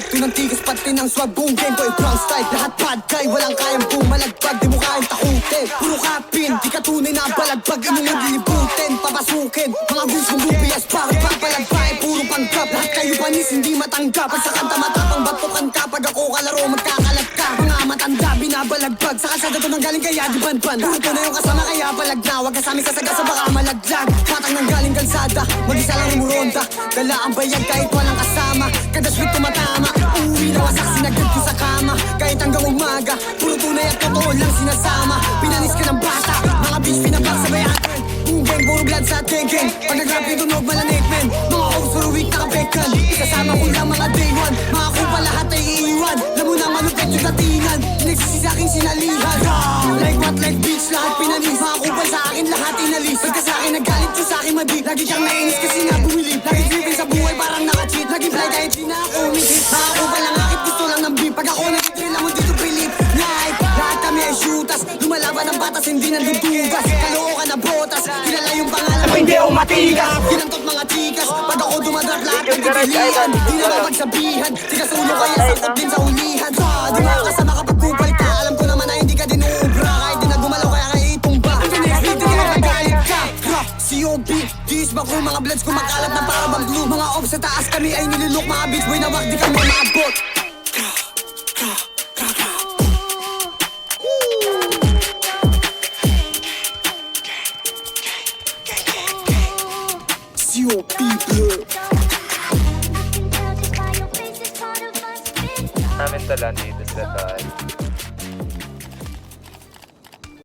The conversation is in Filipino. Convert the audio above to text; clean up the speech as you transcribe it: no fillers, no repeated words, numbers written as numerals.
epekto ng tigas pati ng swag. Boom game boy brown style, lahat bad guy, walang kayang bumalagpag. Di mo kayang takutin, puro kapin, di ka tunay na balagbag. Imong nililibutin, papasukin, mga goons kong lubias, bakit papalagpain, puro panggap. Lahat kayo panis, hindi matanggap. Pag sa kanta matapang batukan ka, pag ako kalaro magkakalat ka. Mga matanda, binabalagbag, sa kasada to nang galing kaya di banban. Puro to na yung kasama kaya balag na, wag kasami sasagasa baka malaglag. Katang nang galing kalsada, mag-isa lang umuronda, dala ang bayag kahit walang kasama. Kada sweet tumatama, uuwi na wasak, sinagad ko sa kama. Kahit hanggang umaga, puro tunay at totoo lang sinasama. Pinanis ka ng bata, mga bitch pinapagsabayan. Boom gang, puro blood sa thinking. Pag nag-rap yung tunog malanik men, mga hoes for a week nakabekan. Kasama ko lang mga day one, mga kupa lahat ay iiwan. Lamo na malupit yung datingan, pinagsisi sa aking sinalihan. Like what, like bitch, lahat pinanis. Mga kupa sa akin, lahat inalis. Pagka sa akin nagalit yung sa akin madi. Lagi kang nainis kasi nga bumilip. Lagi tripping sa buhay parang naka-cheat. Lagi fly kahit di na ako umihit. Mga kupa lang akit, gusto lang ng beat. Pag ako nag-drill lang mo dito pilit. Night, lahat kami ay shooters. Lumalaban ng batas, hindi nandudugas. Kalookan na botas, kilala yung pangalan mo, hindi ako matigas. Ginantot mga tikas, pag ako dumadrap lahat nagtitilian. Di na mapagsabihan, tigas ulo kaya sakot din sa ulihan. Di mga kasama kapag kupal ka, alam ko naman na hindi ka din uubra. Kahit di na gumalaw kaya kaya itumba. Hindi kaya magalit ka. COB, dis ba kung mga bloods kumakalat na para bang glue. Mga ops sa taas kami ay nilulok, mga bitch boy na wag di kami maabot. COB blood. Namin talan dito sa taal.